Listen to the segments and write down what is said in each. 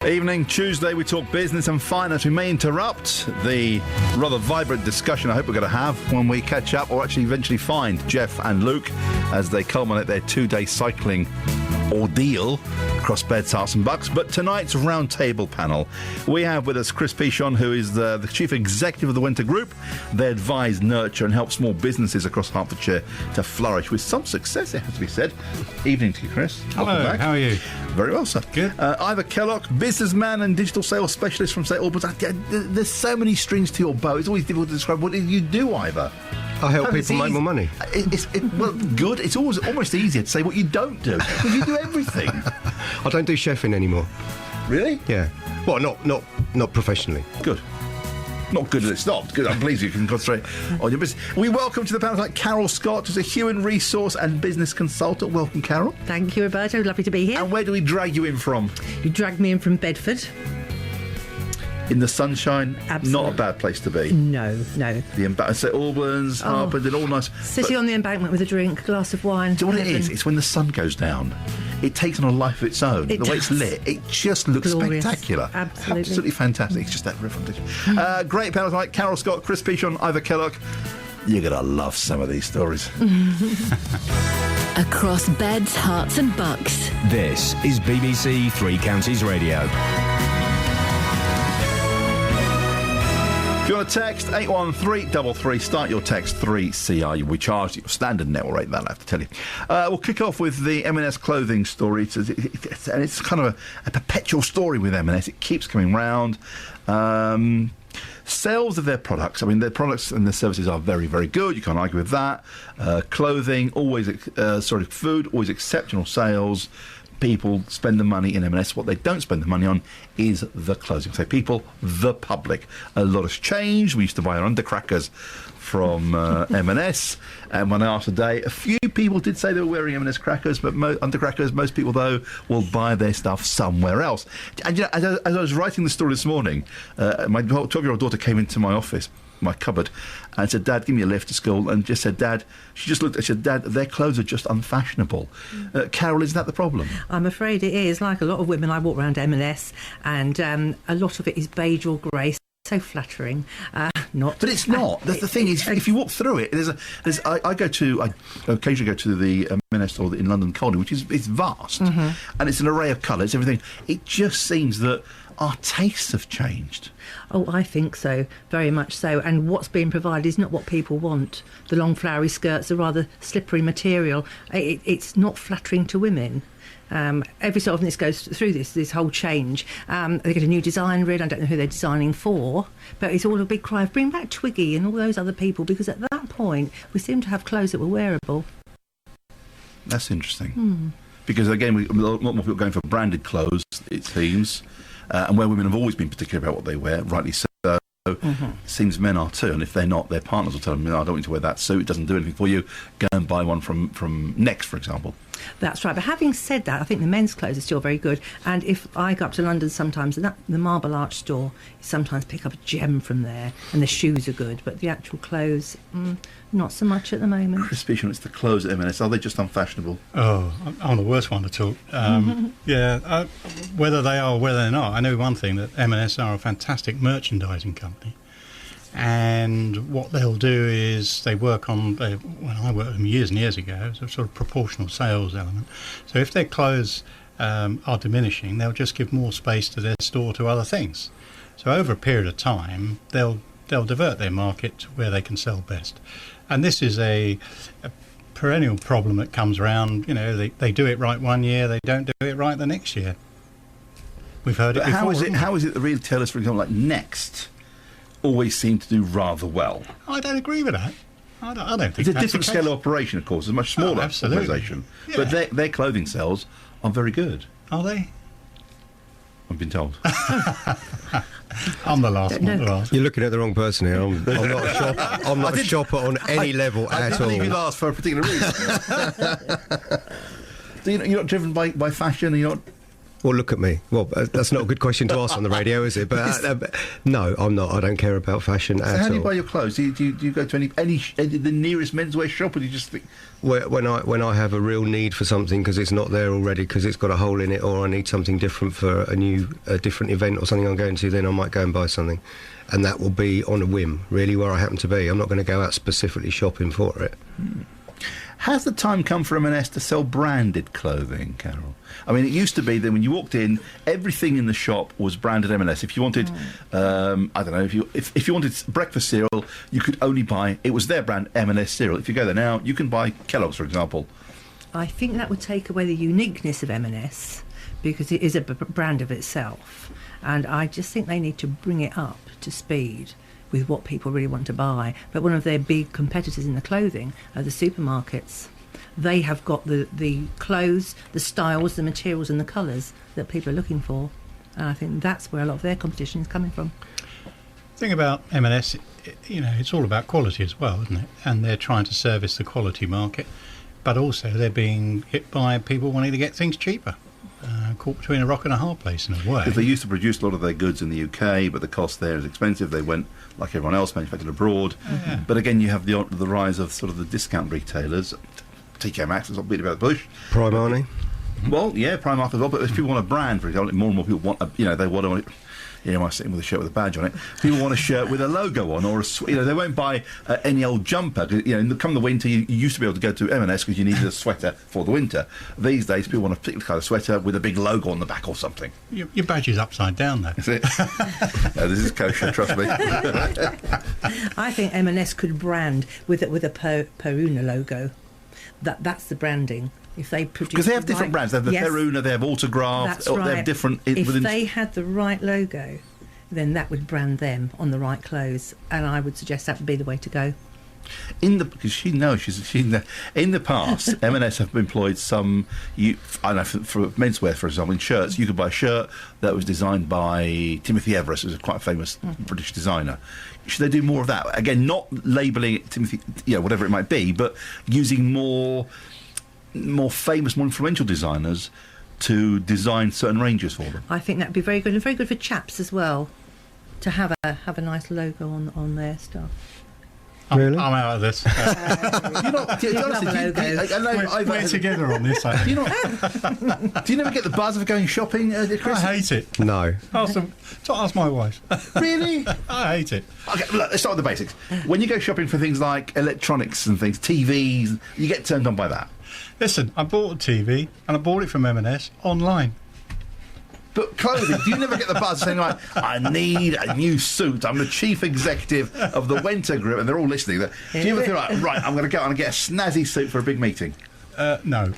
Evening, Tuesday, we talk business and finance. We may interrupt the rather vibrant discussion I hope we're going to have when we catch up, or actually eventually find Jeff and Luke as they culminate their 2-day cycling ordeal across beds, hearts and bucks. But tonight's roundtable panel, we have with us Chris Pichon, who is the Chief Executive of the Winter Group. They advise, nurture and help small businesses across Hertfordshire to flourish with some success, it has to be said. Evening to you, Chris. Hello, how are you? Very well, sir. Good. Ivor Kellogg, businessman and digital sales specialist from St Albans. There's so many strings to your bow. It's always difficult to describe. What do you do, Ivor? I help people make more money. Well, good. It's almost easier to say what you don't do, because you do everything. I don't do chefing anymore. Really? Yeah. Well, not professionally. Good. Not good that it's stopped. Good. I'm pleased you can concentrate on your business. We welcome to the panel like Carol Scott, who's a human resource and business consultant. Welcome, Carol. Thank you, Roberto. Lovely to be here. And where do we drag you in from? You dragged me in from Bedford. In the sunshine? Absolutely. Not a bad place to be. No. The embankment, St Albans, Harpenden, all nice. Sitting on the embankment with a drink, glass of wine. Do you know what it is? It's when the sun goes down. It takes on a life of its own. The way it's lit, it just looks glorious. Spectacular. Absolutely fantastic. It's just that representation. Great panels like Carol Scott, Chris Pichon, Ivor Kellogg. You're going to love some of these stories. Across beds, hearts and bucks. This is BBC Three Counties Radio. If you want to text 81333, start your text 3CR. You'll be charged at your standard network rate, that I have to tell you. We'll kick off with the M&S clothing story. It's kind of a perpetual story with M&S. It keeps coming round. Sales of their products, their products and their services are very, very good. You can't argue with that. Clothing, food, always exceptional sales. People spend the money in M&S. What they don't spend the money on is the clothing. So people, the public. A lot has changed. We used to buy our undercrackers from M&S. And when I asked today, a few people did say they were wearing M&S crackers, but undercrackers, most people, though, will buy their stuff somewhere else. And as I was writing the story this morning, my 12-year-old daughter came into my office, my cupboard, and said, "Dad, give me a lift to school." And just said, "Dad," she just looked and said, "Dad, their clothes are just unfashionable." Carol, is that the problem? I'm afraid it is. Like a lot of women, I walk around M&S, and a lot of it is beige or grey. So flattering. But it's not. The thing is, if you walk through it, I occasionally go to the M&S store in London Colney, which is vast, and it's an array of colours, everything. It just seems that our tastes have changed. Oh, I think so, very much so. And what's being provided is not what people want. The long flowery skirts are rather slippery material. It's not flattering to women. Every so often this goes through this whole change. They get a new design in. I don't know who they're designing for, but it's all a big cry of bring back Twiggy and all those other people, because at that point we seem to have clothes that were wearable. That's interesting. Because again, a lot more people going for branded clothes, it seems, and where women have always been particular about what they wear, rightly so. It seems men are too, and if they're not, their partners will tell them, "No, I don't want you to wear that suit, it doesn't do anything for you, go and buy one from Next," for example. That's right. But having said that, I think the men's clothes are still very good. And if I go up to London sometimes, the Marble Arch store, you sometimes pick up a gem from there, and the shoes are good. But the actual clothes, not so much at the moment. Chris Pichon, it's the clothes at M&S. Are they just unfashionable? Oh, I'm the worst one to talk. Whether they are or whether they're not, I know one thing, that M&S are a fantastic merchandising company. And what they'll do is they work on, when I worked with them years and years ago, it's a sort of proportional sales element. So if their clothes are diminishing, they'll just give more space to their store to other things. So over a period of time, they'll divert their market to where they can sell best. And this is a perennial problem that comes around. You know, they do it right one year, they don't do it right the next year. We've heard it before. How is it the retailers, for example, like Next, always seem to do rather well? I don't agree with that. I don't think it's a that's different scale of operation, of course. It's a much smaller organisation. Yeah. But their clothing sales are very good. Are they? I've been told. I'm the last one to ask. You're looking at the wrong person here. I'm not a shopper on any level at all. I didn't leave you last for a particular reason. You're not driven by fashion, and you're not... Well, look at me. Well, that's not a good question to ask on the radio, is it? But no, I'm not. I don't care about fashion at all. So how do you buy your clothes? Do you go to any the nearest menswear shop, or do you just think... When I have a real need for something because it's not there already, because it's got a hole in it, or I need something different for a different event or something I'm going to, then I might go and buy something. And that will be on a whim, really, where I happen to be. I'm not going to go out specifically shopping for it. Has the time come for M&S to sell branded clothing, Carol? I mean, it used to be that when you walked in, everything in the shop was branded M&S. If you wanted, I don't know, if you wanted breakfast cereal, you could only buy, it was their brand, M&S cereal. If you go there now, you can buy Kellogg's, for example. I think that would take away the uniqueness of M&S, because it is a brand of itself. And I just think they need to bring it up to speed with what people really want to buy. But one of their big competitors in the clothing are the supermarkets. They have got the clothes, the styles, the materials and the colours that people are looking for. And I think that's where a lot of their competition is coming from. The thing about M&S, it's all about quality as well, isn't it? And they're trying to service the quality market, but also they're being hit by people wanting to get things cheaper. Caught between a rock and a hard place in a way. Because they used to produce a lot of their goods in the UK, but the cost there is expensive. They went, like everyone else, manufactured abroad. Yeah. But again, you have the rise of sort of the discount retailers. TK Maxx is not beat about the bush. Primark. Well, yeah, Primark as well. But if people want a brand, for example, more and more people want, they want to. Am I sitting with a shirt with a badge on it? People want a shirt with a logo on, or they won't buy any old jumper. Come the winter, you used to be able to go to M&S because you needed a sweater for the winter. These days, people want a particular kind of sweater with a big logo on the back or something. Your badge is upside down, though. Is it? No, this is kosher, trust me. I think M&S could brand with a Peruna logo. That's the branding. If they produce, because they have different brands. They have the Peruna, they have Autograph. That's right. They have different. If they had the right logo, then that would brand them on the right clothes, and I would suggest that would be the way to go. Because she knows in the past, M&S have employed some. I know for menswear, for example, in shirts, you could buy a shirt that was designed by Timothy Everest, who's quite a famous British designer. Should they do more of that? Again, not labelling it Timothy, whatever it might be, but using more famous, more influential designers to design certain ranges for them. I think that'd be very good, and very good for chaps as well, to have a nice logo on their stuff. Really? I'm out of this. We're together on this. Do you never get the buzz of going shopping, Chris? I hate it. No. Ask my wife. Really? I hate it. Okay, look, let's start with the basics. When you go shopping for things like electronics and things, TVs, you get turned on by that. Listen, I bought a TV and I bought it from M&S online. But clothing, do you never get the buzz saying, like, I need a new suit, I'm the chief executive of the Winter Group, and they're all listening. Do you ever feel like, right, I'm going to go and get a snazzy suit for a big meeting? No.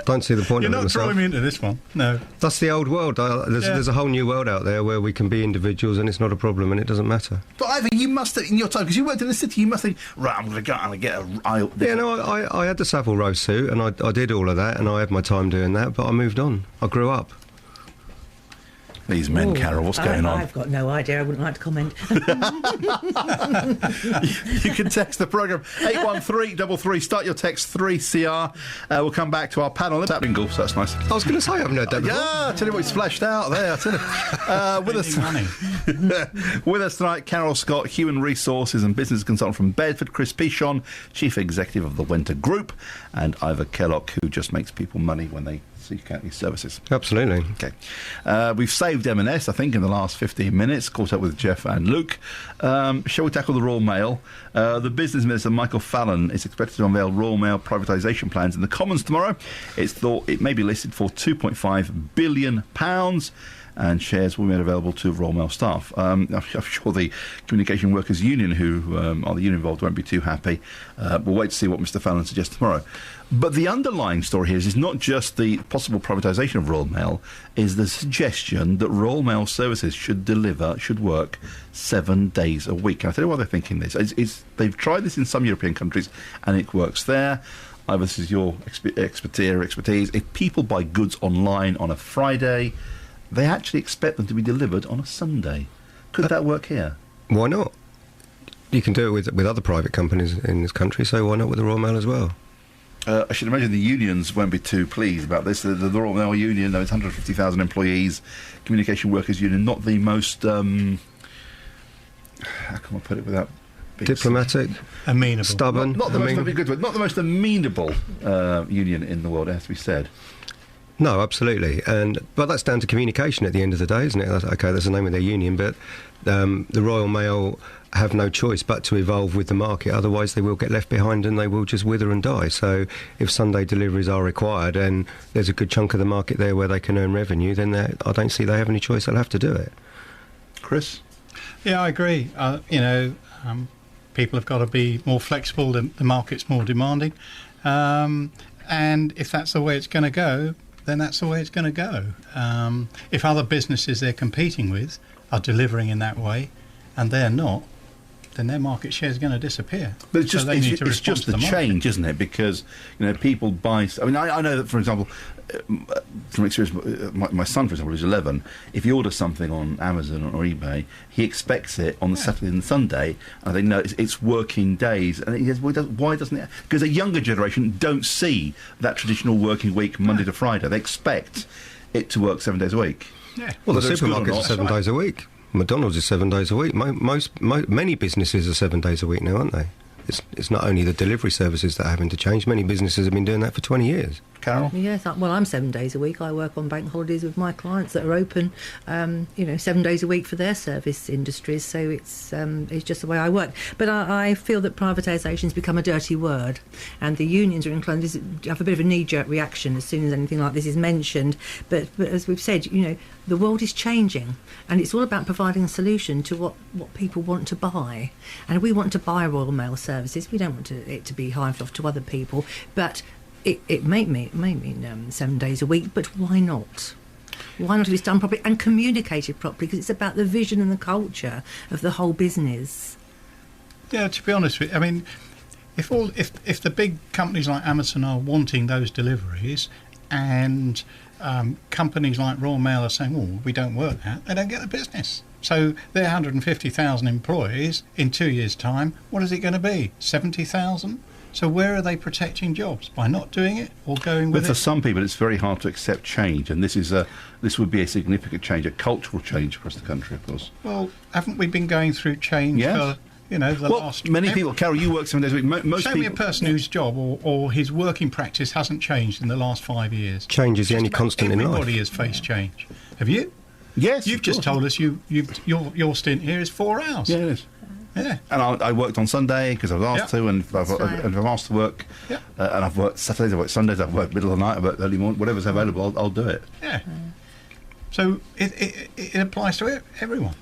Don't see the point You're of it not myself. throwing me into this one. No. That's the old world. There's a whole new world out there where we can be individuals and it's not a problem and it doesn't matter. But Ivor, you must, in your time, because you worked in the city, you must think, right, I'm going to go and get a... I had the Savile Row suit and I did all of that and I had my time doing that, but I moved on. I grew up. These men, Carol, what's going on? I've got no idea. I wouldn't like to comment. You can text the programme 81333. Start your text 3CR. We'll come back to our panel. That's bingo, so that's nice. I was going to say I haven't heard that before. Yeah, I tell you what, he's flashed out there. I tell you. With us tonight, Carol Scott, Human Resources and Business Consultant from Bedford, Chris Pichon, Chief Executive of the Winter Group, and Ivor Kellogg, who just makes people money when they seek out these services. Absolutely. Okay. We've saved M&S, I think, in the last 15 minutes, caught up with Jeff and Luke. Shall we tackle the Royal Mail? The Business Minister, Michael Fallon, is expected to unveil Royal Mail privatisation plans in the Commons tomorrow. It's thought it may be listed for £2.5 billion. And shares will be made available to Royal Mail staff. I'm sure the Communication Workers Union, who are the union involved, won't be too happy. We'll wait to see what Mr Fallon suggests tomorrow. But the underlying story here is not just the possible privatisation of Royal Mail, is the suggestion that Royal Mail services should work 7 days a week. And I'll tell you why they're thinking this. They've tried this in some European countries, and it works there. Ivor, this is your expertise. If people buy goods online on a Friday, they actually expect them to be delivered on a Sunday. Could that work here? Why not? You can do it with other private companies in this country, so why not with the Royal Mail as well? I should imagine the unions won't be too pleased about this. The Royal Mail Union, though, it's 150,000 employees, communication workers union, not the most, how can I put it without being Diplomatic, Amenable. stubborn. not the most amenable union in the world, it has to be said. No, absolutely, but that's down to communication at the end of the day, isn't it? Okay, that's the name of their union, but the Royal Mail have no choice but to evolve with the market, otherwise they will get left behind and they will just wither and die. So if Sunday deliveries are required and there's a good chunk of the market there where they can earn revenue, then I don't see they have any choice, they'll have to do it. Chris? Yeah, I agree. People have got to be more flexible, the market's more demanding, and if that's the way it's going to go, then that's the way it's going to go. If other businesses they're competing with are delivering in that way and they're not, then their market share is going to disappear. But it's just, it's just the market. change, isn't it? Because, people buy... I mean, I know that, for example, from experience, my son, for example, who's 11, if he orders something on Amazon or eBay, he expects it on the Saturday and Sunday, and they know it's working days. And he says, why doesn't it? Because a younger generation don't see that traditional working week, Monday to Friday. They expect it to work 7 days a week. Yeah. Well, the Whether it's good or supermarkets are not. 7 days a week. McDonald's is 7 days a week. Many businesses are 7 days a week now, aren't they? It's not only the delivery services that are having to change. Many businesses have been doing that for 20 years. Carol? Yes, well, I'm 7 days a week. I work on bank holidays with my clients that are open, 7 days a week for their service industries. So it's just the way I work. But I feel that privatisation has become a dirty word, and the unions are inclined to have a bit of a knee-jerk reaction as soon as anything like this is mentioned. But as we've said, the world is changing, and it's all about providing a solution to what people want to buy. And we want to buy Royal Mail services. We don't want it to be hived off to other people, but it may mean 7 days a week, but why not? Why not if it's done properly and communicated properly? Because it's about the vision and the culture of the whole business. Yeah, to be honest with you, I mean, if the big companies like Amazon are wanting those deliveries, and companies like Royal Mail are saying, "Oh, we don't work that," they don't get the business. So their 150,000 employees in 2 years' time, what is it going to be? 70,000? So where are they protecting jobs? By not doing it or going with But it? for some people, it's very hard to accept change, and this would be a significant change, a cultural change across the country, of course. Well, haven't we been going through change Yes. for, the last... many people... Carol, you work 7 days a week. Most Show people... me a person whose job or his working practice hasn't changed in the last 5 years. Change is the only constant in life. Everybody has faced change. Have you? Yes. You've of just course. told us your stint here is 4 hours. Yeah, it is. Yeah. And I worked on Sunday because I was asked Yeah. to, and if I'm asked to work, Yeah. and I've worked Saturdays, I've worked Sundays, I've worked middle of the night, I've worked early morning, whatever's available, I'll do it. Yeah. So it applies to everyone.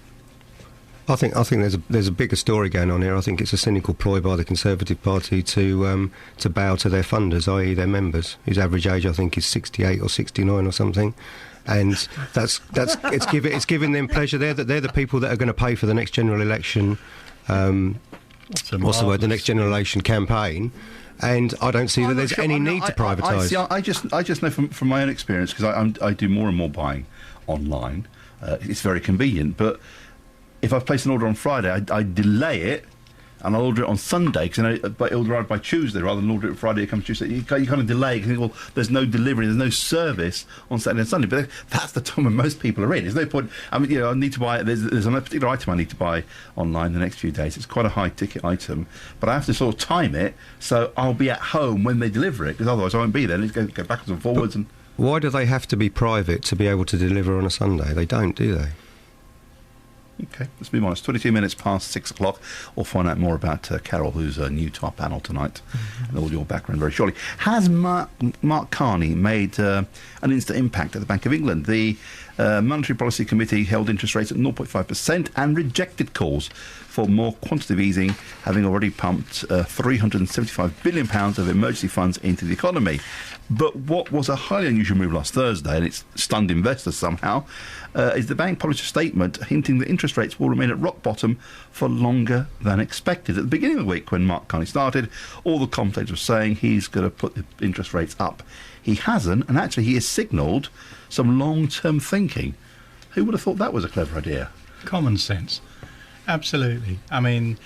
I think there's a bigger story going on here. I think it's a cynical ploy by the Conservative Party to bow to their funders, i.e. their members, whose average age I think is 68 or 69 or something. And it's giving them pleasure. They're the people that are going to pay for the next general election. What's the word? The next general election campaign. And I don't see that there's any need to privatise. I just know from my own experience, because I do more and more buying online. It's very convenient, but if I've placed an order on Friday, I delay it, and I'll order it on Sunday, because it'll arrive by Tuesday rather than order it Friday, it comes Tuesday. You kind of delay, because well, there's no delivery, there's no service on Saturday and Sunday. But that's the time when most people are in. There's no point. I mean, I need to buy. There's a particular item I need to buy online the next few days. It's quite a high ticket item, but I have to sort of time it so I'll be at home when they deliver it, because otherwise I won't be there. And it's going to go backwards and forwards. And why do they have to be private to be able to deliver on a Sunday? They don't, do they? okay, let's move on. It's 22 minutes past 6 o'clock. We'll find out more about Carol, who's new to our panel tonight, and all your background very shortly. Has Mark Carney made an instant impact at the Bank of England? The Monetary Policy Committee held interest rates at 0.5% and rejected calls for more quantitative easing, having already pumped £375 billion of emergency funds into the economy. But what was a highly unusual move last Thursday, and it's stunned investors somehow, is the bank published a statement hinting that interest rates will remain at rock bottom for longer than expected. At the beginning of the week, when Mark Carney started, all the commentators were saying he's going to put the interest rates up. He hasn't, and actually he has signalled some long-term thinking. Who would have thought that was a clever idea? Common sense. Absolutely. I mean,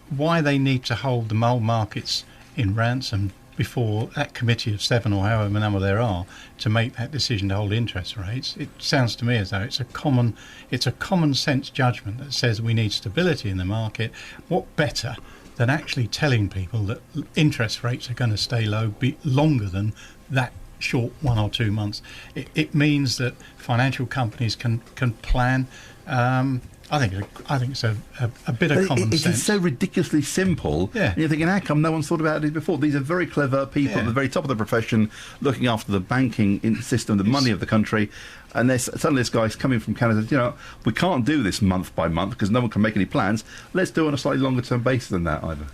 why they need to hold the mole markets in ransom before that committee of 7 or however many number there are to make that decision to hold interest rates. It sounds to me as though it's a common sense judgment that says we need stability in the market. What better than actually telling people that interest rates are going to stay low longer than that short 1 or 2 months? It means that financial companies can plan. I think it's a bit of common sense. It's so ridiculously simple. Yeah. And you're thinking, how come no one's thought about it before? These are very clever people at the very top of the profession, looking after the banking system, the money of the country. And suddenly this guy's coming from Canada, we can't do this month by month because no one can make any plans. Let's do it on a slightly longer term basis than that, either.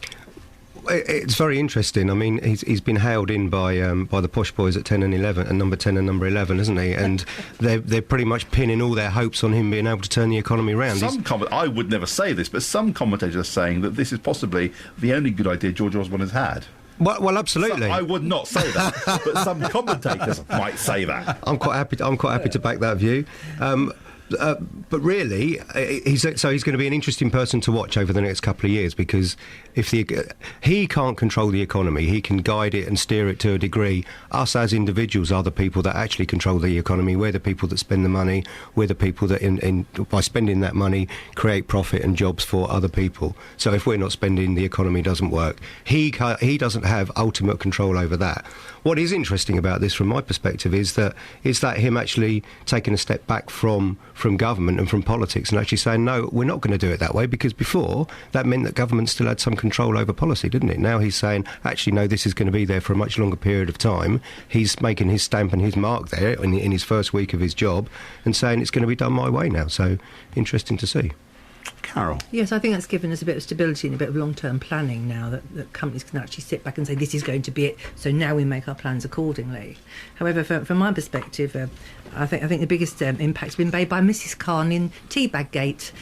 It's very interesting. I mean, he's been hailed in by the posh boys at 10 and 11, and number 10 and number 11, isn't he? And they're pretty much pinning all their hopes on him being able to turn the economy around. I would never say this, but some commentators are saying that this is possibly the only good idea George Osborne has had. Well, absolutely. I would not say that, but some commentators might say that. I'm quite happy to back that view. But really, he's going to be an interesting person to watch over the next couple of years, because if he can't control the economy, he can guide it and steer it to a degree. Us as individuals are the people that actually control the economy. We're the people that spend the money. We're the people that, by spending that money, create profit and jobs for other people. So if we're not spending, the economy doesn't work. He doesn't have ultimate control over that. What is interesting about this, from my perspective, is that him actually taking a step back from government and from politics and actually saying, no, we're not going to do it that way, because before that meant that government still had some control over policy, didn't it? Now he's saying, actually, no, this is going to be there for a much longer period of time. He's making his stamp and his mark there in his first week of his job and saying it's going to be done my way now. So interesting to see. Carol. Yes, I think that's given us a bit of stability and a bit of long-term planning now, that companies can actually sit back and say, this is going to be it, so now we make our plans accordingly. However, from my perspective, I think the biggest impact has been made by Mrs. Khan in Teabaggate.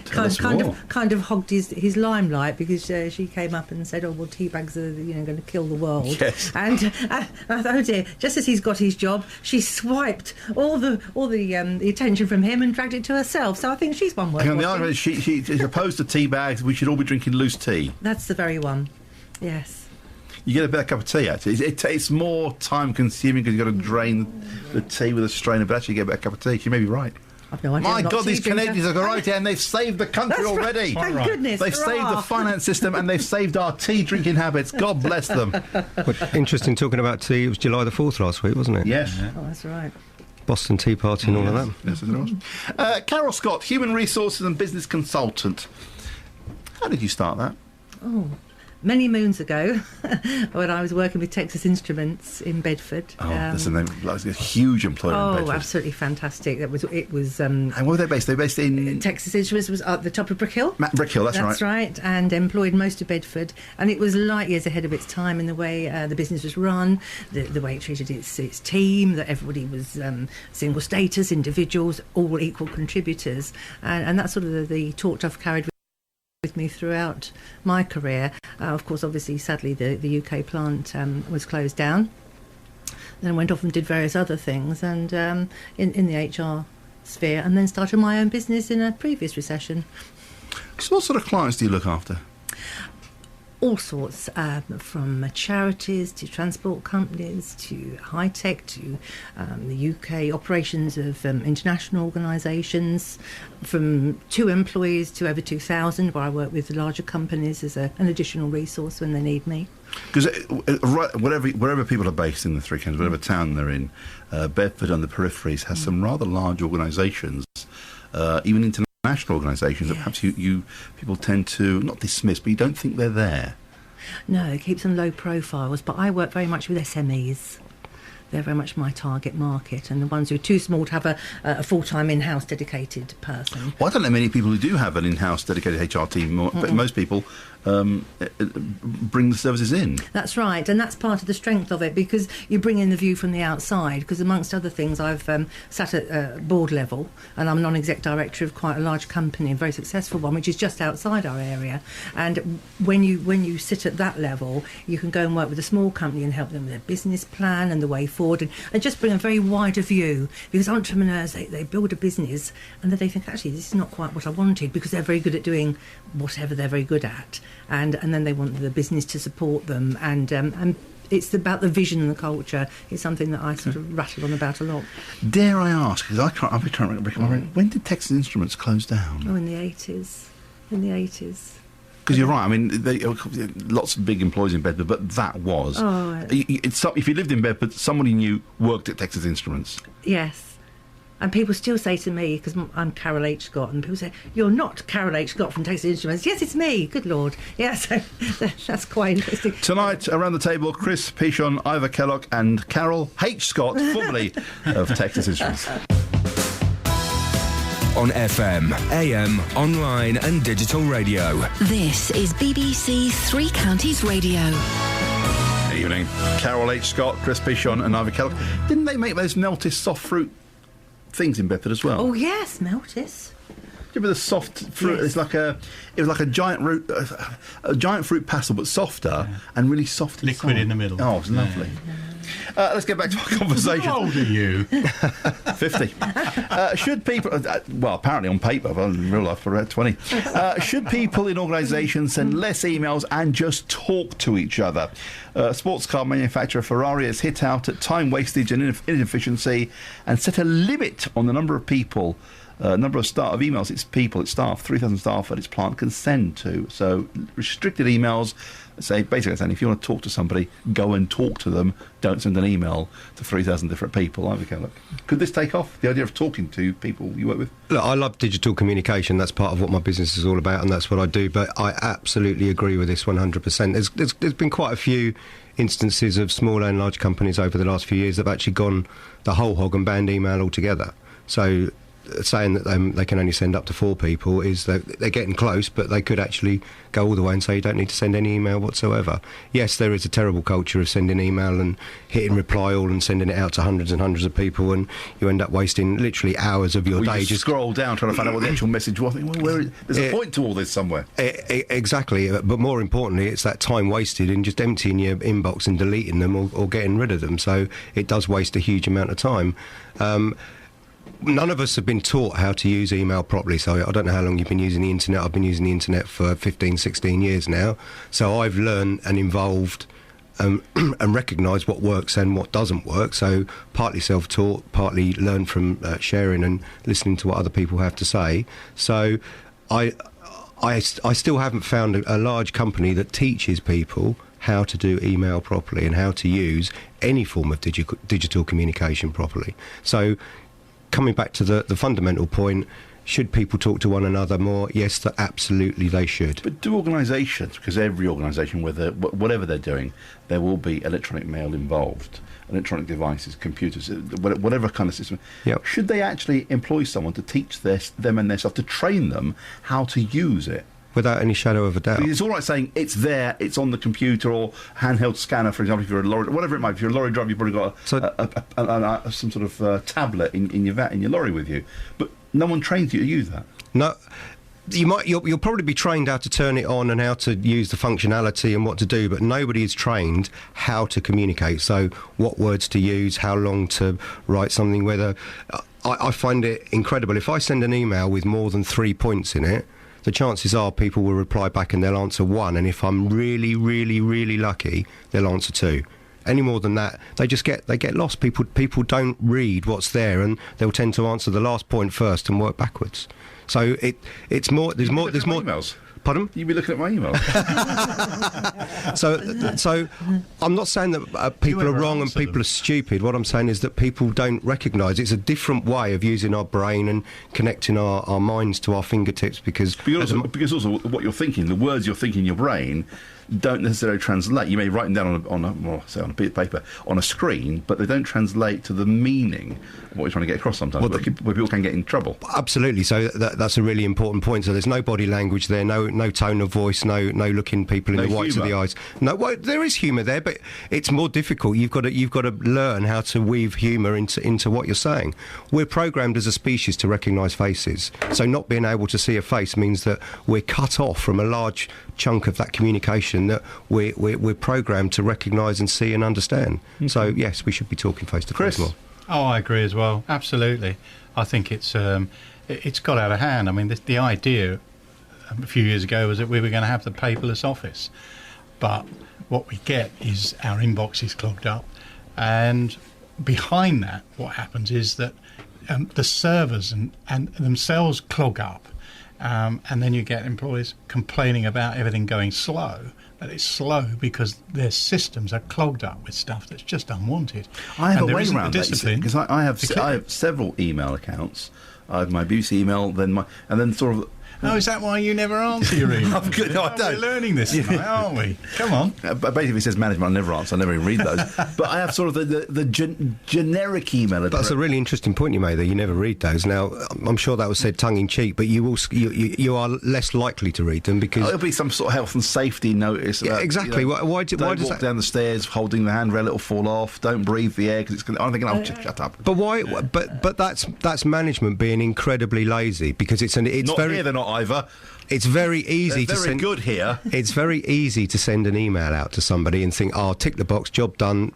Kind of hogged his limelight, because she came up and said, "Oh well, tea bags are going to kill the world." Yes. And I thought, oh dear, just as he's got his job, she swiped all the attention from him and dragged it to herself. So I think she's one worth watching. The argument is she is opposed to tea bags. We should all be drinking loose tea. That's the very one. Yes. You get a better cup of tea, actually. It's more time consuming because you've got to drain the tea with a strainer, but actually you get a better cup of tea. She may be right. I've no idea. My God, these Canadians are right here, and they've saved the country already. Right. Thank goodness. They've saved the finance system, and they've saved our tea drinking habits. God bless them. Interesting talking about tea. It was July the 4th last week, wasn't it? Yes. Oh, that's right. Boston Tea Party and all of that. Yes, it was. Carol Scott, Human Resources and Business Consultant. How did you start that? Oh, many moons ago, when I was working with Texas Instruments in Bedford. That's a huge employer in Bedford. Oh, absolutely fantastic. It was. And where were they based? They were based in Texas Instruments was at the top of Brick Hill. Brick Hill, that's right. That's right, and employed most of Bedford, and it was light years ahead of its time in the way the business was run, the way it treated its team, that everybody was single status, individuals, all equal contributors, and that's sort of the torch I've carried with me throughout my career. Of course, obviously, sadly, the UK plant was closed down. Then went off and did various other things, and in the HR sphere, and then started my own business in a previous recession. So what sort of clients do you look after? All sorts, from charities to transport companies to high tech to the UK operations of international organisations, from 2 employees to over 2,000, where I work with larger companies as an additional resource when they need me. Because wherever people are based in the Three Counties, whatever town they're in, Bedford and the peripheries has some rather large organisations, even international organisations that perhaps you people tend to not dismiss, but you don't think they're there. No, it keeps them low profiles, but I work very much with SMEs. They're very much my target market, and the ones who are too small to have a full-time in-house dedicated person. Well, I don't know many people who do have an in-house dedicated HR team, but most people bring the services in. That's right, and that's part of the strength of it, because you bring in the view from the outside, because amongst other things I've sat at board level, and I'm non-exec director of quite a large company, a very successful one, which is just outside our area, and when you sit at that level, you can go and work with a small company and help them with their business plan and the way forward, forward and just bring a very wider view, because entrepreneurs, they build a business and then they think, actually, this is not quite what I wanted, because they're very good at doing whatever they're very good at, and then they want the business to support them, and it's about the vision and the culture. It's something that I sort of rattle on about a lot. Dare I ask, because I can't remember, when did Texas Instruments close down? Oh, in the 80s. Because you're right. I mean, lots of big employees in Bedford, but that was. If you lived in Bedford, somebody you worked at Texas Instruments. Yes. And people still say to me, because I'm Carol H. Scott, and people say, "You're not Carol H. Scott from Texas Instruments." Yes, it's me. Good Lord. Yeah, so that's quite interesting. Tonight, around the table, Chris Pichon, Ivor Kellogg and Carol H. Scott, formerly of Texas Instruments. On FM, AM, online and digital radio. This is BBC Three Counties Radio. Good evening. Carol H. Scott, Chris Pichon and Ivor Kellogg. Didn't they make those Meltis soft fruit things in Bedford as well? Oh, yes, Meltis. Do you remember the soft fruit? Yes. It was like a giant fruit pastel, but softer and really soft inside. Liquid in the middle. Oh, it was lovely. Let's get back to our conversation. How old are you? 50. Should people... well, apparently on paper, but in real life, we're at 20. Should people in organisations send less emails and just talk to each other? Sports car manufacturer Ferrari has hit out at time wastage and inefficiency and set a limit on the number of people, number of emails its staff, 3,000 staff at its plant can send to. So restricted emails, basically saying if you want to talk to somebody, go and talk to them. Don't send an email to 3,000 different people. Could this take off, the idea of talking to people you work with? Look, I love digital communication. That's part of what my business is all about, and that's what I do. But I absolutely agree with this 100%. There's been quite a few instances of small and large companies over the last few years that have actually gone the whole hog and banned email altogether. So saying that they can only send up to 4 people is that they're getting close, but they could actually go all the way and say you don't need to send any email whatsoever. Yes, there is a terrible culture of sending email and hitting reply all and sending it out to hundreds and hundreds of people, and you end up wasting literally hours of your day. You just scroll down trying to find out what the actual message was. There's a point to all this somewhere. Exactly, but more importantly, it's that time wasted in just emptying your inbox and deleting them or getting rid of them. So it does waste a huge amount of time. None of us have been taught how to use email properly, so I don't know how long you've been using the internet. I've been using the internet for 15, 16 years now, so I've learned and evolved and recognised what works and what doesn't work, so partly self-taught, partly learned from sharing and listening to what other people have to say. So I still haven't found a large company that teaches people how to do email properly and how to use any form of digital communication properly. So coming back to the fundamental point, should people talk to one another more? Yes, absolutely they should. But do organisations, because every organisation, whatever they're doing, there will be electronic mail involved, electronic devices, computers, whatever kind of system. Yep. Should they actually employ someone to teach them and their staff, to train them how to use it? Without any shadow of a doubt. It's all right saying it's there, it's on the computer or handheld scanner, for example, if you're a lorry, whatever it might be. If you're a lorry driver, you've probably got some sort of tablet in your lorry with you. But no one trains you to use that. No. You'll probably be trained how to turn it on and how to use the functionality and what to do, but nobody is trained how to communicate. So what words to use, how long to write something, whether... I find it incredible. If I send an email with more than 3 points in it, the chances are people will reply back and they'll answer 1, and if I'm really, really, really lucky, they'll answer 2. Any more than that, they get lost. People don't read what's there, and they'll tend to answer the last point first and work backwards. So it's more. There's more. Emails. Pardon? You'd be looking at my email. So I'm not saying that people are wrong and people are stupid. What I'm saying is that people don't recognise it's a different way of using our brain and connecting our minds to our fingertips because also what you're thinking, the words you're thinking in your brain don't necessarily translate. You may write them down on a bit of paper on a screen, but they don't translate to the meaning of what you're trying to get across sometimes, where people can get in trouble. Absolutely. So that's a really important point. So there's no body language there, no tone of voice, no looking people in the whites of the eyes. No, well, there is humour there, but it's more difficult. You've got to learn how to weave humour into what you're saying. We're programmed as a species to recognise faces, so not being able to see a face means that we're cut off from a large chunk of that communication communication that we're programmed to recognise and see and understand. So yes, we should be talking face to face more. Oh, I agree as well. Absolutely. I think it's got out of hand. I mean, the idea a few years ago was that we were going to have the paperless office, but what we get is our inbox is clogged up, and behind that, what happens is that the servers and themselves clog up, and then you get employees complaining about everything going slow. But it's slow because their systems are clogged up with stuff that's just unwanted. I have and a way around that, because I have several email accounts. I have my BBC email, then sort of. Oh, is that why you never answer your email? No, I don't. We're learning this tonight, aren't we? Come on. But basically, it says management. I never answer. I never even read those. But I have sort of the generic email address. That's a really interesting point you made there. You never read those. Now, I'm sure that was said tongue in cheek, but you are less likely to read them because it'll be some sort of health and safety notice. About, exactly. Why does walk that down the stairs holding the handrail? It'll fall off. Don't breathe the air because it's going. I'm thinking, shut up. But why? But that's management being incredibly lazy because it's not very. Here, they're not either. It's very easy to send. Good here. It's very easy to send an email out to somebody and think, "Oh, tick the box, job done,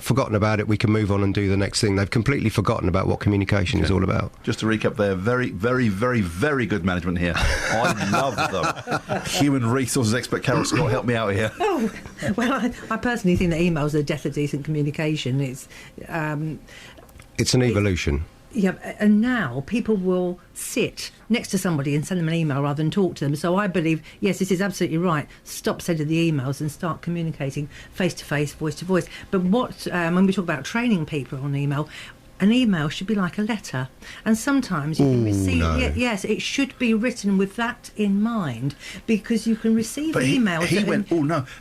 forgotten about it. We can move on and do the next thing." They've completely forgotten about what communication is all about. Just to recap, they're very, very, very, very good management here. I love them. Human resources expert Carol Scott, help me out here. Oh, well, I personally think that emails are the death of decent communication. It's an evolution. Yeah, and now people will sit next to somebody and send them an email rather than talk to them. So I believe, yes, this is absolutely right. Stop sending the emails and start communicating face-to-face, voice-to-voice. But when we talk about training people on email, an email should be like a letter. And sometimes you can receive... No. Yes, it should be written with that in mind, because you can receive emails... He went,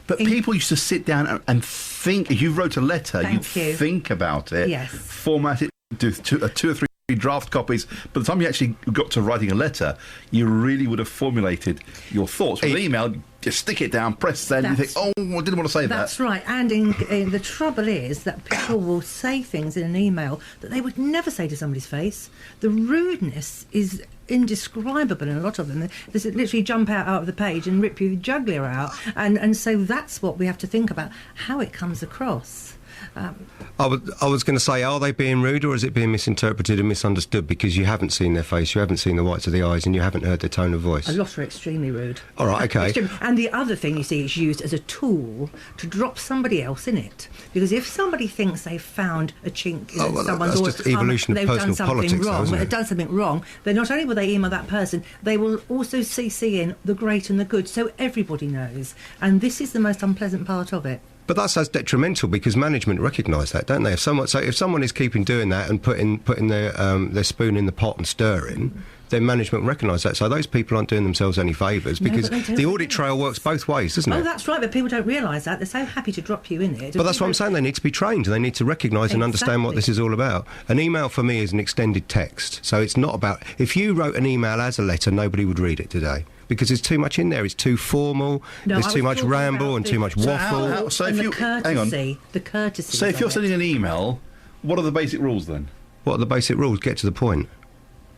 But people used to sit down and think. If you wrote a letter, you'd think about it, yes, format it, do two or three draft copies. By the time you actually got to writing a letter, you really would have formulated your thoughts. With an email, just stick it down, press send, and you think, I didn't want to say that. That's right. And the trouble is that people will say things in an email that they would never say to somebody's face. The rudeness is indescribable in a lot of them. They literally jump out of the page and rip your jugular out. And so that's what we have to think about, how it comes across. I was going to say, are they being rude or is it being misinterpreted and misunderstood because you haven't seen their face, you haven't seen the whites of the eyes and you haven't heard their tone of voice? A lot are extremely rude. All right, OK. And the other thing, you see, it's used as a tool to drop somebody else in it. Because if somebody thinks they've found a chink in someone's door, that's just evolution of personal politics, they've done something wrong, then not only will they email that person, they will also CC in the great and the good, so everybody knows. And this is the most unpleasant part of it. But that's as detrimental because management recognise that, don't they? If someone is keeping doing that and putting their spoon in the pot and stirring, then management recognise that. So those people aren't doing themselves any favours because the audit trail works both ways, doesn't it? Oh, that's right, but people don't realise that. They're so happy to drop you in it. But that's what I'm saying. They need to be trained. They need to recognise and understand what this is all about. An email for me is an extended text. So it's not about... If you wrote an email as a letter, nobody would read it today. Because there's too much in there. It's too formal. There's too much ramble and too much waffle. So if you hang on, the courtesy. So if you're sending an email, what are the basic rules then? What are the basic rules? Get to the point.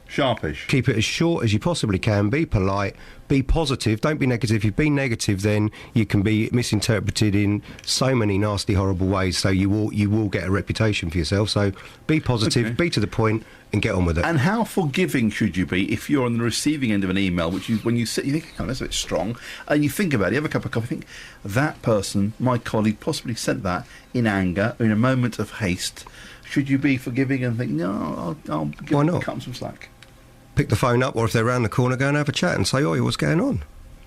Sharpish. Keep it as short as you possibly can. Be polite. Be positive. Don't be negative. If you be negative, then you can be misinterpreted in so many nasty, horrible ways. So you will get a reputation for yourself. So be positive. Be to the point. And get on with it. And how forgiving should you be if you're on the receiving end of an email, when you sit, you think, that's a bit strong, and you think about it, you have a cup of coffee, think, that person, my colleague, possibly sent that in anger, or in a moment of haste. Should you be forgiving and think, no, I'll give them some slack? Pick the phone up, or if they're around the corner, go and have a chat and say, what's going on?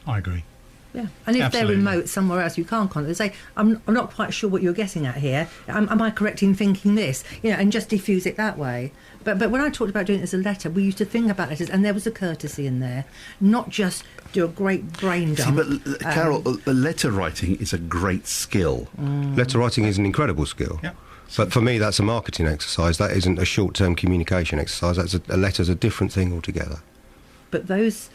I agree. Yeah, and if they're remote somewhere else, you can't contact. They say, I'm not quite sure what you're getting at here. Am I correct in thinking this? And just diffuse it that way. But when I talked about doing it as a letter, we used to think about letters, and there was a courtesy in there, not just do a great brain dump. See, but Carol, letter writing is a great skill. Letter writing is an incredible skill. Yeah. But for me, that's a marketing exercise. That isn't a short-term communication exercise. A letter's a different thing altogether. But those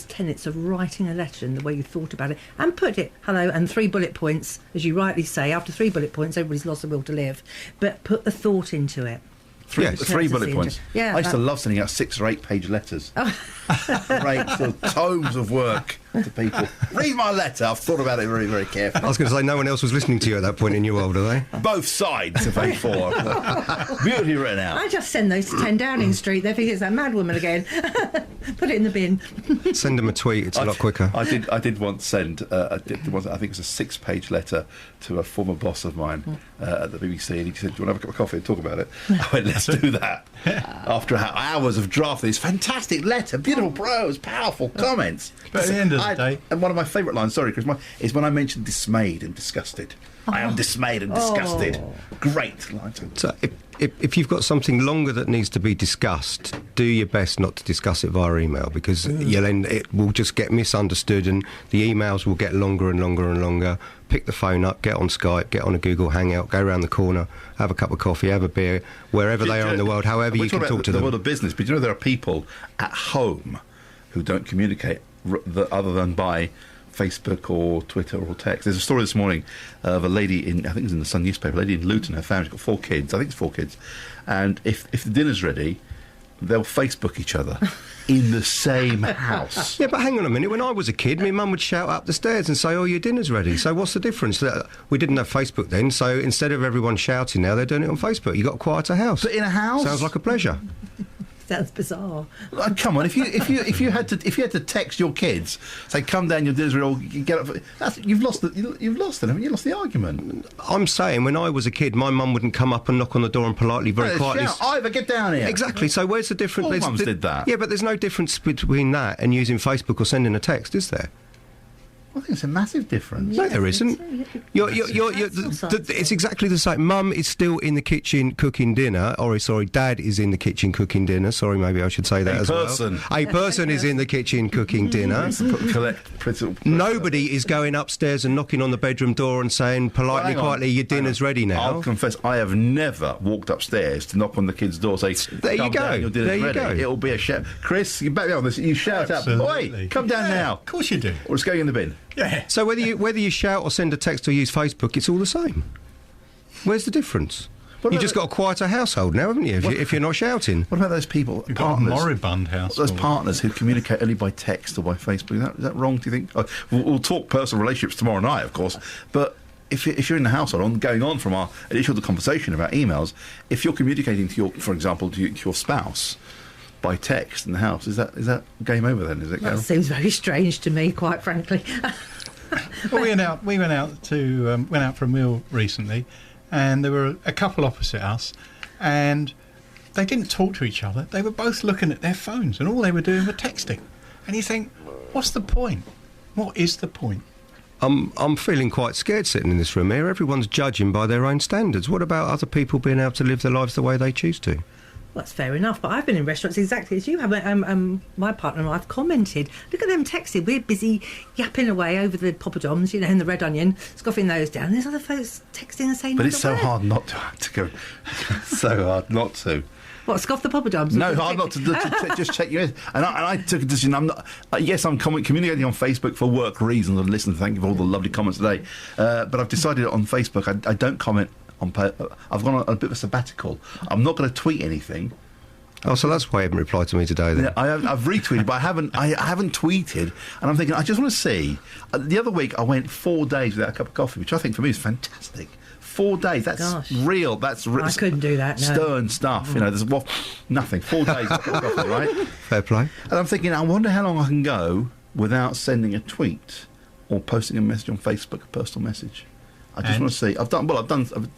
tenets of writing a letter and the way you thought about it, and put it, hello, and 3 bullet points, as you rightly say, after 3 bullet points, everybody's lost the will to live. But put the thought into it. 3 bullet points. Yeah, I used to love sending out 6 or 8 page letters. Great sort of tomes of work. to people. Read my letter. I've thought about it very, very carefully. I was going to say, no one else was listening to you at that point in your world, are they? Both sides of A4. Beautifully written out. I just send those to 10 Downing Street. They think it's that mad woman again. Put it in the bin. Send them a tweet. It's a lot quicker. I did once send. I think it was a 6-page letter to a former boss of mine at the BBC, and he said, "Do you want to have a cup of coffee and talk about it?" I went, "Let's do that." After hours of drafting this fantastic letter, beautiful prose, powerful comments. But at the end of the day, and one of my favourite lines, sorry, Chris, is when I mentioned dismayed and disgusted. I am dismayed and disgusted. Great line. So if you've got something longer that needs to be discussed, do your best not to discuss it via email, because it will just get misunderstood and the emails will get longer and longer and longer. Pick the phone up, get on Skype, get on a Google Hangout, go around the corner, have a cup of coffee, have a beer, wherever they are in the world, however you can talk to them. The world of business, but there are people at home who don't communicate other than by Facebook or Twitter or text. There's a story this morning of a lady I think it was in the Sun newspaper, a lady in Luton, her family, she's got 4 kids, I think it's 4 kids, and if the dinner's ready, they'll Facebook each other in the same house. Yeah, but hang on a minute. When I was a kid, my mum would shout up the stairs and say, "Oh, your dinner's ready." So what's the difference? We didn't have Facebook then, so instead of everyone shouting now, they're doing it on Facebook. You got a quieter house. But in a house? Sounds like a pleasure. Sounds bizarre. Come on, if you had to text your kids, say, "Come down, your dinner's ready," or get up, you've lost it, haven't you? You lost the argument. I'm saying when I was a kid, my mum wouldn't come up and knock on the door and politely, very quietly. Shout, "Ivor, get down here." Exactly. So where's the difference? All mums did that. Yeah, but there's no difference between that and using Facebook or sending a text, is there? I think it's a massive difference. No, there isn't. It's exactly the same. Mum is still in the kitchen cooking dinner. Dad is in the kitchen cooking dinner. Sorry, maybe I should say that as well. A person is in the kitchen cooking dinner. Nobody is going upstairs and knocking on the bedroom door and saying politely, quietly, "Your dinner's ready now." I'll confess, I have never walked upstairs to knock on the kid's door, say, "There you go. Your dinner's ready." It'll be a shout. Chris, you back me on this. You shout out, "Oi, come down now." Of course you do. Or it's going in the bin. Yeah. So whether you shout or send a text or use Facebook, it's all the same. Where's the difference? You've just got a quieter household now, haven't you, if you're not shouting? What about those people, You've got a moribund house. Those partners who communicate only by text or by Facebook, is that wrong, do you think? We'll talk personal relationships tomorrow night, of course, but if you're in the household, going on from our initial conversation about emails, if you're communicating for example, to your spouse by text in the house, is that game over then? Is it? That seems very strange to me, quite frankly. Well, we went out for a meal recently, and there were a couple opposite us, and they didn't talk to each other. They were both looking at their phones, and all they were doing was texting. And you think, what's the point? What is the point? I'm feeling quite scared sitting in this room here. Everyone's judging by their own standards. What about other people being able to live their lives the way they choose to? Well, that's fair enough, but I've been in restaurants exactly as you have. My partner and I have commented, "Look at them texting. We're busy yapping away over the poppadoms, and the red onion, scoffing those down. There's other folks texting and saying." But it's so hard not to go. So hard not to. What, scoff the poppadoms? No, hard not to just check your. And I took a decision. I'm not. Yes, I'm communicating on Facebook for work reasons. And listen, thank you for all the lovely comments today. But I've decided on Facebook I don't comment. I've gone on a bit of a sabbatical. I'm not going to tweet anything. Oh, so that's why you haven't replied to me today, then. Yeah, I've retweeted, but I haven't tweeted. And I'm thinking, I just want to see. The other week, I went 4 days without a cup of coffee, which I think for me is fantastic. 4 days. That's real. That's I couldn't do that. No. Stern stuff. There's nothing. 4 days without a cup of coffee, right? Fair play. And I'm thinking, I wonder how long I can go without sending a tweet or posting a message on Facebook, a personal message. I just want to see. I've done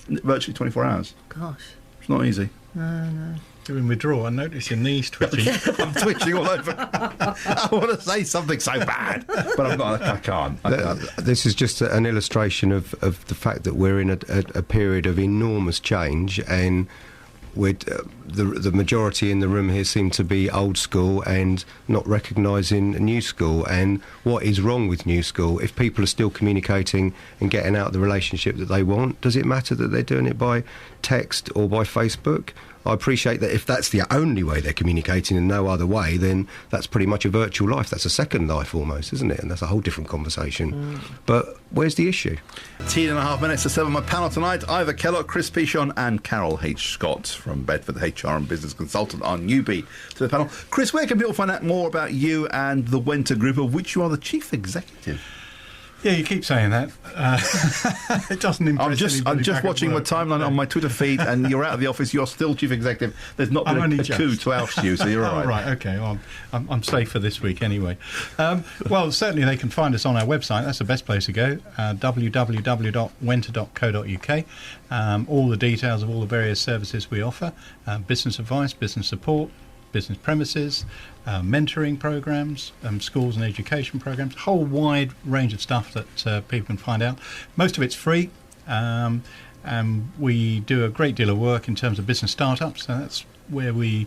virtually 24 hours. Gosh. It's not easy. No. Doing withdrawal, I notice your knees twitching. I'm twitching all over. I want to say something so bad, but I'm not. I can't. This is just an illustration of the fact that we're in a period of enormous change, and the majority in the room here seem to be old school and not recognising new school. And what is wrong with new school? If people are still communicating and getting out the relationship that they want, does it matter that they're doing it by text or by Facebook? I appreciate that if that's the only way they're communicating and no other way, then that's pretty much a virtual life. That's a second life almost, isn't it? And that's a whole different conversation. But where's the issue? 10.5 minutes to 7. My panel tonight, Ivor Kellogg, Chris Pichon and Carol H. Scott from Bedford, HR and business consultant, our newbie to the panel. Chris, where can people find out more about you and the Wenter Group, of which you are the chief executive? Yeah, you keep saying that. It doesn't impress I'm just watching my timeline on my Twitter feed, and you're out of the office. You're still chief executive. There's not been a coup to oust you, so you're all right. Right, OK. Well, I'm safe for this week anyway. Well, certainly they can find us on our website. That's the best place to go, www.wenter.co.uk. All the details of all the various services we offer, business advice, business support, business premises, mentoring programs, schools and education programs, a whole wide range of stuff that people can find out. Most of it's free. We do a great deal of work in terms of business startups, so that's where we're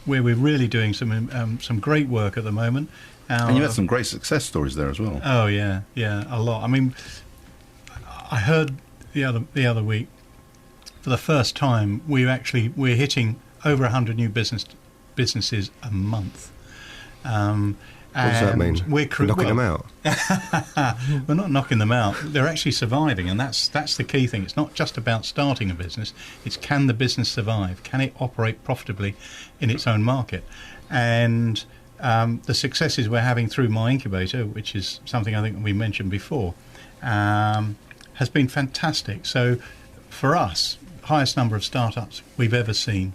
really doing some great work at the moment. And you've had some great success stories there as well. Oh yeah, a lot. I mean, I heard the other week, for the first time, we're hitting over 100 new businesses a month. What does that mean? We're knocking them out? We're not knocking them out. They're actually surviving, and that's the key thing. It's not just about starting a business. It's, can the business survive? Can it operate profitably in its own market? And the successes we're having through my incubator, which is something I think we mentioned before, has been fantastic. So for us, highest number of startups we've ever seen.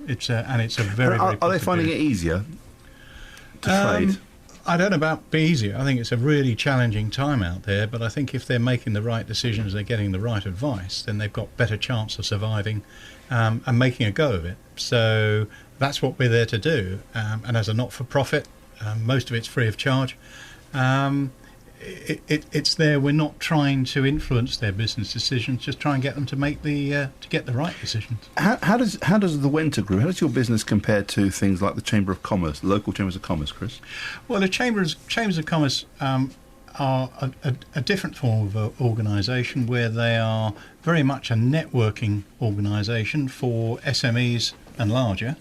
It's a very, very. Are they finding it easier to trade? I don't know about be easier. I think it's a really challenging time out there. But I think if they're making the right decisions, they're getting the right advice, then they've got better chance of surviving and making a go of it. So that's what we're there to do. And as a not-for-profit, most of it's free of charge. It's there. We're not trying to influence their business decisions. Just try and get them to make to get the right decisions. How does the Wenter Group? How does your business compare to things like the Chamber of Commerce, local chambers of commerce, Chris? Well, the chambers of commerce are a different form of organisation, where they are very much a networking organisation for SMEs and larger.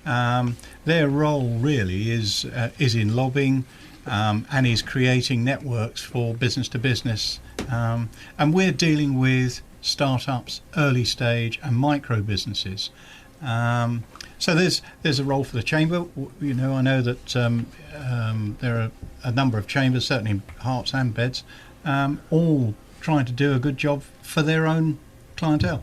Their role really is in lobbying. And is creating networks for business to business, and we're dealing with startups, early stage, and micro businesses. So there's a role for the chamber. I know that there are a number of chambers, certainly in Herts and Beds, all trying to do a good job for their own clientele.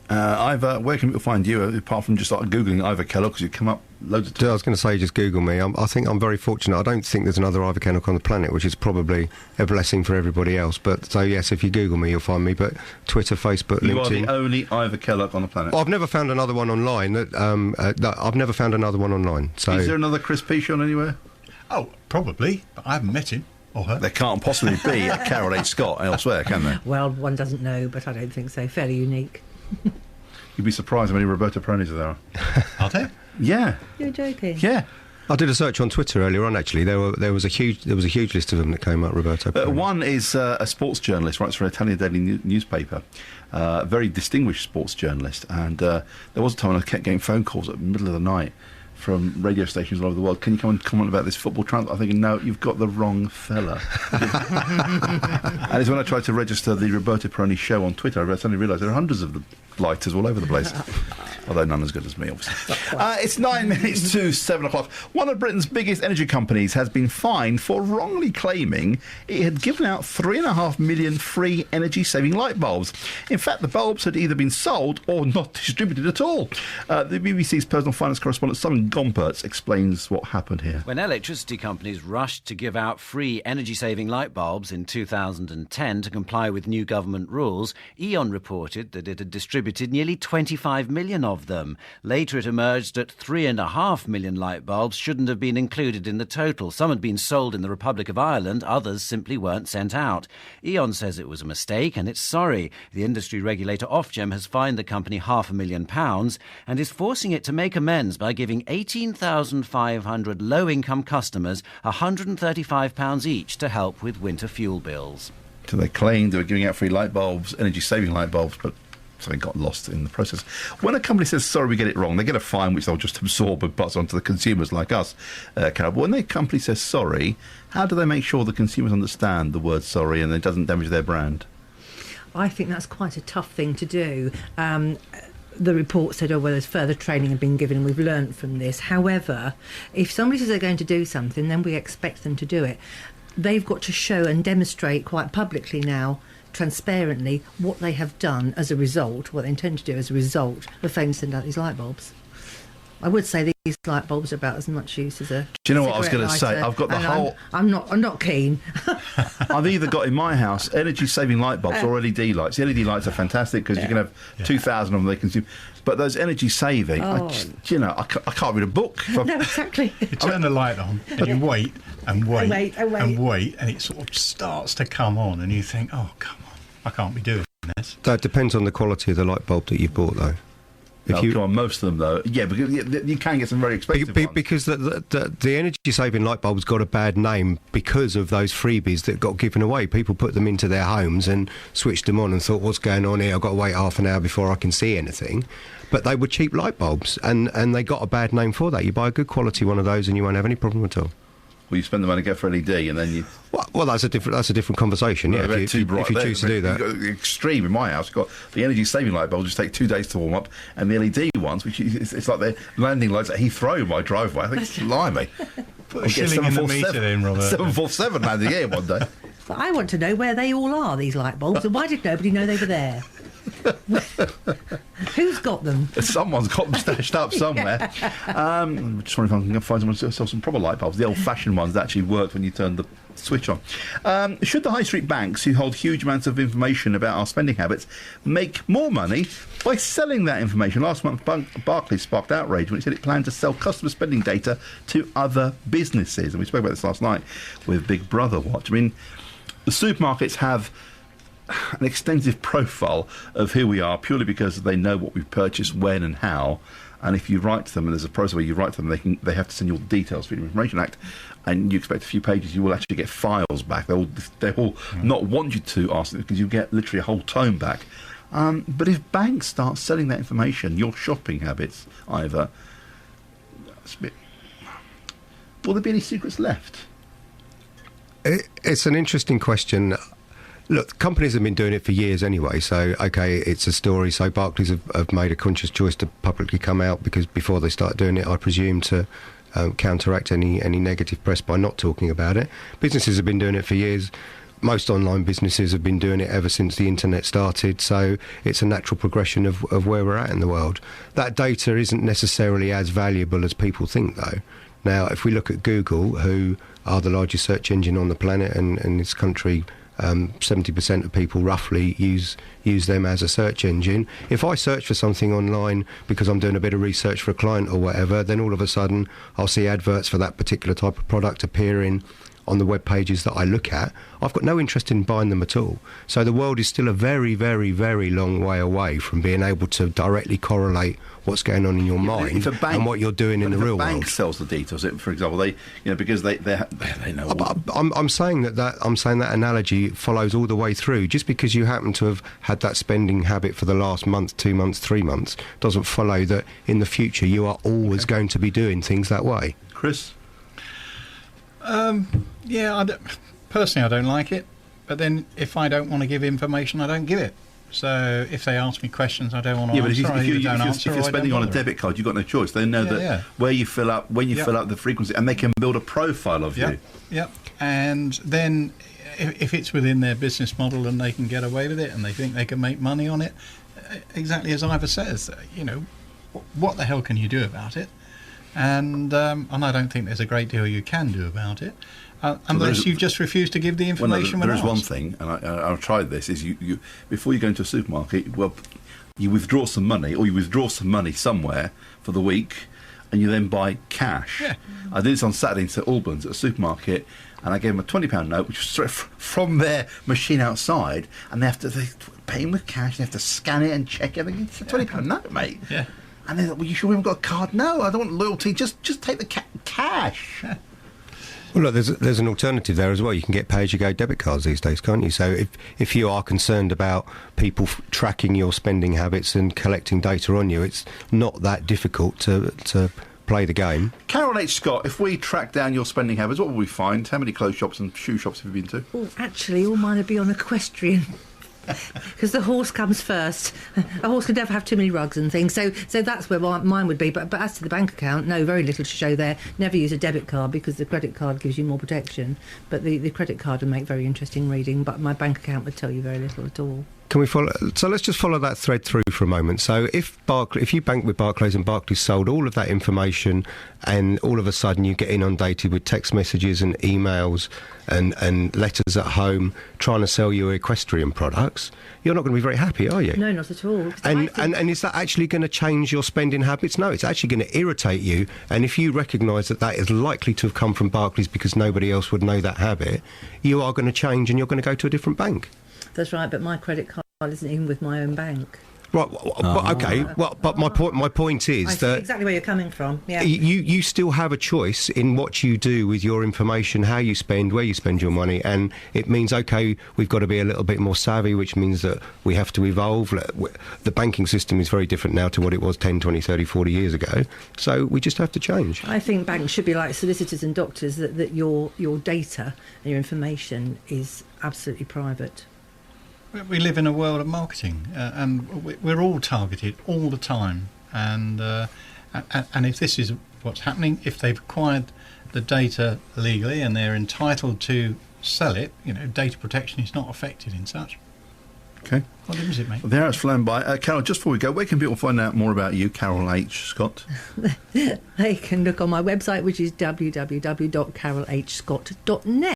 Ivor, where can people find you apart from just Googling Ivor Kellogg, because you come up loads of times? I was going to say, just Google me. I think I'm very fortunate. I don't think there's another Ivor Kellogg on the planet, which is probably a blessing for everybody else. But so yes, if you Google me, you'll find me. But Twitter, Facebook, you LinkedIn. You are the only Ivor Kellogg on the planet. Well, I've never found another one online. I've never found another one online. So is there another Chris Pichon anywhere? Oh, probably, but I haven't met him. Or her. There can't possibly be a Carol H. Scott elsewhere, can there? Well, one doesn't know, but I don't think so. Fairly unique. You'd be surprised how many Roberto Peronis there are. Are there? Yeah. You're joking? Yeah. I did a search on Twitter earlier on. Actually, there was a huge list of them that came up. Roberto Peroni. One is a sports journalist, writes for an Italian daily newspaper. A very distinguished sports journalist, and there was a time when I kept getting phone calls at the middle of the night from radio stations all over the world. Can you come and comment about this football transfer? I'm thinking, no, you've got the wrong fella. And it's when I tried to register the Roberto Peroni show on Twitter, I suddenly realised there are hundreds of the lighters all over the place. Although none as good as me, obviously. It's 9 minutes to 7 o'clock. One of Britain's biggest energy companies has been fined for wrongly claiming it had given out 3.5 million free energy-saving light bulbs. In fact, the bulbs had either been sold or not distributed at all. The BBC's personal finance correspondent Simon Gompertz explains what happened here. When electricity companies rushed to give out free energy-saving light bulbs in 2010 to comply with new government rules, E.ON reported that it had distributed nearly 25 million of them. Later it emerged that 3.5 million light bulbs shouldn't have been included in the total. Some had been sold in the Republic of Ireland, others simply weren't sent out. E.ON says it was a mistake and it's sorry. The industry regulator Ofgem has fined the company £500,000 and is forcing it to make amends by giving 18,500 low-income customers £135 each to help with winter fuel bills. So they claimed they were giving out free light bulbs, energy-saving light bulbs, but something got lost in the process. When a company says, sorry, we get it wrong, they get a fine which they'll just absorb and pass on to the consumers like us, Carol. But when the company says sorry, how do they make sure the consumers understand the word sorry and it doesn't damage their brand? I think that's quite a tough thing to do. The report said, well, there's further training has been given and we've learnt from this. However, if somebody says they're going to do something, then we expect them to do it. They've got to show and demonstrate quite publicly now, transparently, what they have done as a result, what they intend to do as a result of failing to send out these light bulbs. I would say these light bulbs are about as much use as a. Do you know what I was going to say? I've got the whole. I'm not keen. I've either got in my house energy-saving light bulbs or LED lights. The LED lights are fantastic because you can have 2,000 of them they consume. But those energy-saving, I can't read a book. No, exactly. You turn the light on and you wait and wait and wait, and it sort of starts to come on, and you think, oh, come on, I can't be doing this. That depends on the quality of the light bulb that you bought, though. Come on, most of them though, because you can get some very expensive ones. Because the energy-saving light bulb's got a bad name because of those freebies that got given away. People put them into their homes and switched them on and thought, what's going on here? I've got to wait half an hour before I can see anything. But they were cheap light bulbs, and they got a bad name for that. You buy a good quality one of those and you won't have any problem at all. Well, you spend the money to go for LED, and then you. Well, that's a different conversation. Yeah, if you choose to do that. You've got the extreme in my house. You've got the energy-saving light bulbs, which take 2 days to warm up, and the LED ones, which it's like the landing lights at Heathrow in my driveway. I think it's blimey. Put a shilling in the meter then, Robert. 747 landing here one day. But I want to know where they all are, these light bulbs, and why did nobody know they were there? Who's got them? Someone's got them stashed up somewhere. Just wondering if I can find someone to sell some proper light bulbs, the old-fashioned ones that actually work when you turn the switch on. Should the high street banks, who hold huge amounts of information about our spending habits, make more money by selling that information? Last month, Barclays sparked outrage when it said it planned to sell customer spending data to other businesses. And we spoke about this last night with Big Brother Watch. I mean, the supermarkets have an extensive profile of who we are purely because they know what we've purchased, when and how. And if you write to them, and there's a process where you write to them, they have to send you all the details, Freedom of Information Act, and you expect a few pages, you will actually get files back. They will not want you to ask them because you get literally a whole tome back. But if banks start selling that information, your shopping habits, either, will there be any secrets left? It's an interesting question. Look, companies have been doing it for years anyway, so, OK, it's a story. So Barclays have made a conscious choice to publicly come out because before they start doing it, I presume, to counteract any negative press by not talking about it. Businesses have been doing it for years. Most online businesses have been doing it ever since the internet started, so it's a natural progression of where we're at in the world. That data isn't necessarily as valuable as people think, though. Now, if we look at Google, who are the largest search engine on the planet, and in this country 70% of people roughly use them as a search engine. If I search for something online because I'm doing a bit of research for a client or whatever, then all of a sudden I'll see adverts for that particular type of product appearing on the web pages that I look at. I've got no interest in buying them at all. So the world is still a very, very, very long way away from being able to directly correlate what's going on in your mind and what you're doing in the real world. If a bank sells the details, for example, because they know. I'm saying that analogy follows all the way through. Just because you happen to have had that spending habit for the last month, 2 months, 3 months, doesn't follow that in the future you are always going to be doing things that way. Chris? Personally, I don't like it. But then, if I don't want to give information, I don't give it. So, if they ask me questions, I don't want to answer. If you're spending on a debit card, you've got no choice. They know where you fill up, when you fill up, the frequency, and they can build a profile of you. Yep. And then, if it's within their business model and they can get away with it, and they think they can make money on it, exactly as Ivor says, what the hell can you do about it? And I don't think there's a great deal you can do about it, unless you just refuse to give the information when asked. There is one thing, and I've tried this, is you before you go into a supermarket, you withdraw some money, or you withdraw some money somewhere for the week, and you then buy cash. Yeah. I did this on Saturday in St Albans at a supermarket, and I gave them a £20 note, which was straight from their machine outside, and they pay him with cash, they have to scan it and check everything. It's a £20 note, mate. Yeah. And they're like, well, you sure we haven't got a card? No, I don't want loyalty. Just take the cash. Well, look, there's an alternative there as well. You can get pay-as-you-go debit cards these days, can't you? So if you are concerned about people tracking your spending habits and collecting data on you, it's not that difficult to play the game. Carol H. Scott, if we track down your spending habits, what will we find? How many clothes shops and shoe shops have you been to? Well, actually, all mine would be on equestrian. Because the horse comes first. A horse could never have too many rugs and things. So that's where mine would be. But as to the bank account, no, very little to show there. Never use a debit card because the credit card gives you more protection. But the credit card would make very interesting reading. But my bank account would tell you very little at all. Can we follow? So let's just follow that thread through for a moment. So if you bank with Barclays and Barclays sold all of that information, and all of a sudden you get inundated with text messages and emails and letters at home trying to sell you equestrian products, you're not going to be very happy, are you? No, not at all. And is that actually going to change your spending habits? No, it's actually going to irritate you. And if you recognise that is likely to have come from Barclays because nobody else would know that habit, you are going to change and you're going to go to a different bank. That's right, but my credit card isn't even with my own bank. Right, okay. Well, but my point is I see that exactly where you're coming from. Yeah. You still have a choice in what you do with your information, how you spend, where you spend your money, and it means, okay, we've got to be a little bit more savvy, which means that we have to evolve. The banking system is very different now to what it was 10, 20, 30, 40 years ago, so we just have to change. I think banks should be like solicitors and doctors, that your data and your information is absolutely private. We live in a world of marketing, and we're all targeted all the time. And if this is what's happening, if they've acquired the data legally and they're entitled to sell it, data protection is not affected in such. Okay. What difference does it make? Well, the hour's flown by. Carol, just before we go, where can people find out more about you, Carol H. Scott? They can look on my website, which is www.carolhscott.net.